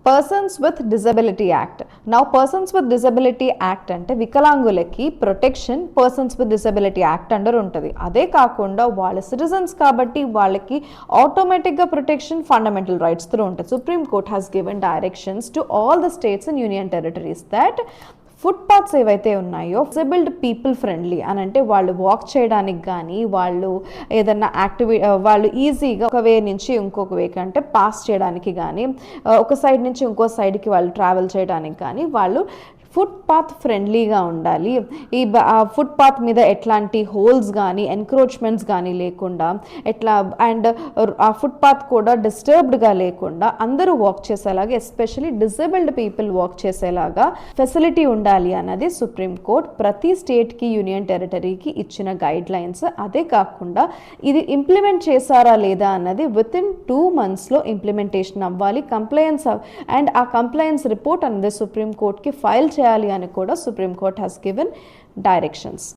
Persons with disability act. Now persons with disability act అంటే వికలాంగులకి protection persons with disability act under ఉంటుంది. అదే కాకుండా వాళ్ళ సిటిజన్స్ కాబట్టి వాళ్ళకి ఆటోమేటిక్గా ప్రొటెక్షన్ ఫండమెంటల్ రైట్స్ త్రూ ఉంటుంది. Supreme court has given directions to all the states and union territories that footpaths ఏవైతే ఉన్నాయో డిజేబుల్డ్ పీపుల్ ఫ్రెండ్లీ అని అంటే వాళ్ళు వాక్ చేయడానికి కానీ వాళ్ళు ఏదన్నా వాళ్ళు ఈజీగా ఒక వే నుంచి ఇంకొక వేకి అంటే పాస్ చేయడానికి కానీ ఒక సైడ్ నుంచి ఇంకో సైడ్కి వాళ్ళు ట్రావెల్ చేయడానికి కానీ వాళ్ళు ఫుట్పాత్ ఫ్రెండ్లీగా ఉండాలి. ఈ ఫుట్పాత్ మీద ఎట్లాంటి హోల్స్ కానీ ఎన్క్రోచ్మెంట్స్ కానీ లేకుండా అండ్ ఆ ఫుట్పాత్ కూడా డిస్టర్బ్డ్గా లేకుండా అందరూ వాక్ చేసేలాగా ఎస్పెషలీ డిజేబుల్డ్ పీపుల్ వాక్ చేసేలాగా ఫెసిలిటీ ఉండాలి అన్నది సుప్రీంకోర్టు ప్రతి స్టేట్కి యూనియన్ టెరిటరీకి ఇచ్చిన గైడ్ లైన్స్. అదే కాకుండా ఇది ఇంప్లిమెంట్ చేశారా లేదా అన్నది వితిన్ 2 monthsలో ఇంప్లిమెంటేషన్ అవ్వాలి. కంప్లయన్స్ అండ్ ఆ కంప్లయన్స్ రిపోర్ట్ అనేది సుప్రీంకోర్టుకి ఫైల్ చేయాలి అని కూడా supreme court has given directions.